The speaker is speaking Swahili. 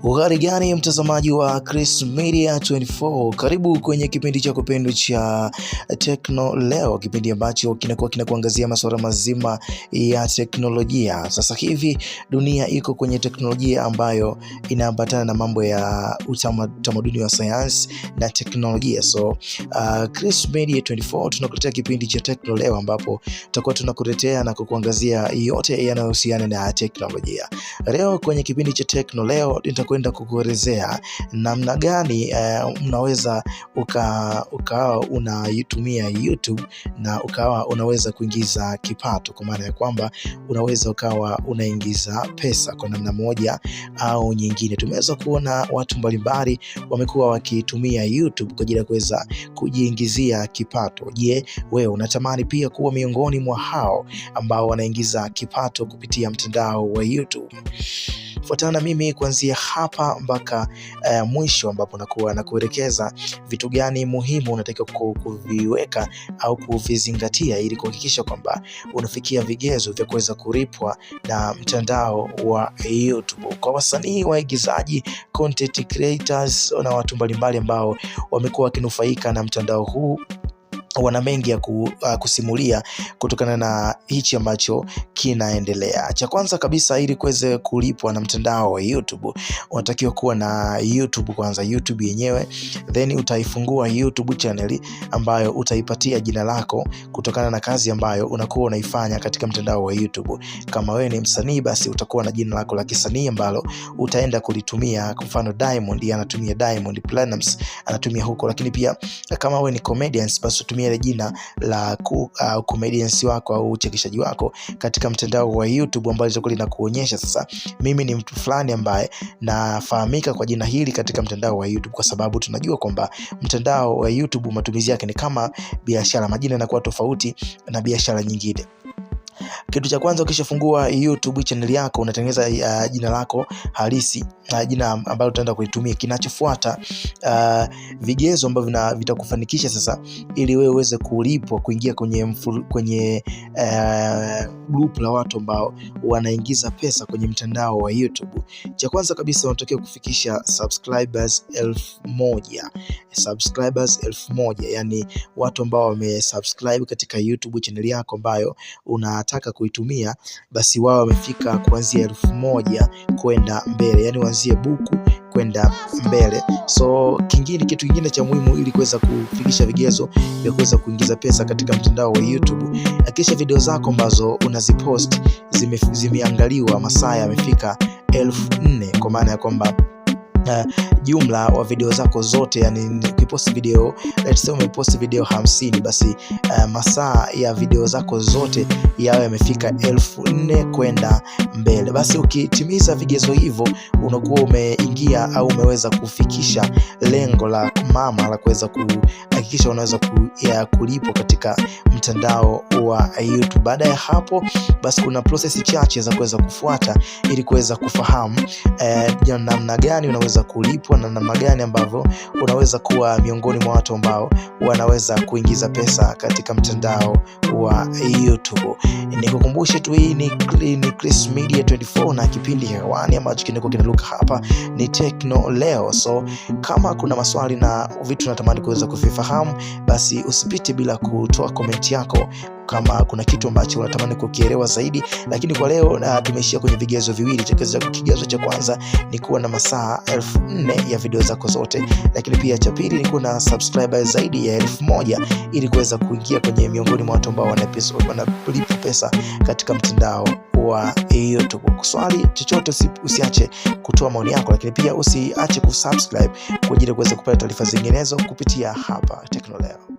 Uhali gani mtazamaji wa Chris Media 24, karibu kwenye kipindi cha kupendwa cha Tekno Leo, kipindi ambacho kinakuangazia masuala mazima ya teknolojia. Sasa hivi dunia iko kwenye teknolojia ambayo inaambatana na mambo ya utamaduni wa sayansi na teknolojia. So Chris Media 24 tunakuletea kipindi cha Tekno Leo ambapo tutakuwa tunakuletea na kukuangazia yote yanayohusiana na teknolojia. Leo kwenye kipindi cha Tekno Leo kwenda kukuelezea namna gani unaweza ukawa unaitumia YouTube na ukawa unaweza kuingiza kipato, kwa maana ya kwamba unaweza ukawa unaingiza pesa kwa namna moja au nyingine. Tumeweza kuona watu mbalimbali wamekuwa wakitumia YouTube kwa ajili ya kuweza kujiingizia kipato. Je, wewe unatamani pia kuwa miongoni mwa hao ambao wanaingiza kipato kupitia mtandao wa YouTube? Fuatana na mimi kuanzia hapa mpaka mwisho, ambapo nakuwa na kuelekeza vitu gani muhimu unatakiwa kuviweka au kuvizingatia ili kuhakikisha kwamba unafikia vigezo vya kuweza kulipwa na mtandao wa YouTube. Kwa wasanii, waigizaji, content creators na watu mbalimbali ambao wamekuwa wakinufaika na mtandao huu, wana mengi ya kusimulia kutokana na hichi ambacho kinaendelea. Cha kwanza kabisa, ili kuweze kulipwa na mtandao wa YouTube, unatakiwa kuwa na YouTube kwanza, YouTube yenyewe, then utaifungua YouTube channel ambayo utaipatia jina lako kutokana na kazi ambayo unakuwa unaifanya katika mtandao wa YouTube. Kama wewe ni msanii, basi utakuwa na jina lako la kisanii ambalo utaenda kulitumia. Kwa mfano Diamond anatumia Diamond Platnumz anatumia huko, lakini pia kama wewe ni comedians, basi tumia jina la comedians wako au uchekeshaji wako katika mtandao wa YouTube, ambalo litakuwa linakuonyesha sasa mimi ni mtu fulani ambaye nafahamika kwa jina hili katika mtandao wa YouTube, kwa sababu tunajua kwamba mtandao wa YouTube matumizi yake ni kama biashara, majina yanakuwa tofauti na biashara nyingine. Kitu cha kwanza, ukishafungua YouTube channel yako, unatengeneza jina lako halisi, jina ambalo utaenda kulitumia. Kinachofuata, vigezo ambavyo vitakufanikisha sasa ili wewe uweze kulipwa kuingia kwenye group la watu ambao wanaingiza pesa kwenye mtandao wa YouTube. Cha kwanza kabisa, unatakiwa kufikisha subscribers 1000. Subscribers 1000, yani watu ambao wamesubscribe katika YouTube channel yako ambayo unataka kuitumia, basi wao wamefika kuanzia 1000 kwenda mbele, yani waanzie buku kwenda mbele. So kitu kingine cha muhimu ili kuweza kufikisha vigezo vya kuweza kuingiza pesa katika mtandao wa YouTube, hakikisha video zako ambazo unazipost zimeangaliwa masaa yamefika 4000, kwa maana ya kwamba jumla wa video zako zote, yani ukipost video, let's say umepost video 50, basi masaa ya video zako zote yawe yamefika 4000 kwenda mbele. Basi ukitimiza vigezo hivyo, unakuwa umeingia au umeweza kufikisha lengo la mama la kuweza kuhakikisha unaweza kulipwa katika mtandao wa YouTube. Baada ya hapo, basi kuna process chache za kuweza kufuata ili kuweza kufahamu namna gani unaweza kulipwa na namna gani ambavyo unaweza kuwa miongoni mwa watu ambao wanaweza kuingiza pesa katika mtandao wa YouTube. Nikukumbushe tu, hii ni Chris Media 24 na kipindi hewani ambacho kinaruka hapa ni Tekno Leo. So kama kuna maswali na vitu unatamani kuweza kuvifahamu, basi usipite bila kutoa comment yako kama kuna kitu ambacho unatamani kukielewa zaidi. Lakini kwa leo tumeishia kwenye vigezo viwili. Kigezo cha kwanza ni kuwa na masaa 4000 ya video zako zote, lakini pia cha pili ni kuwa na subscribers zaidi ya 1000 ili kuweza kuingia kwenye miongoni mwa watu ambao wanalipwa pesa katika mtandao wa YouTube. Swali chochote usiache kutoa maoni yako, lakini pia usiache kusubscribe kwa ajili ya kuweza kupata taarifa zinginezo kupitia hapa Tekno Leo.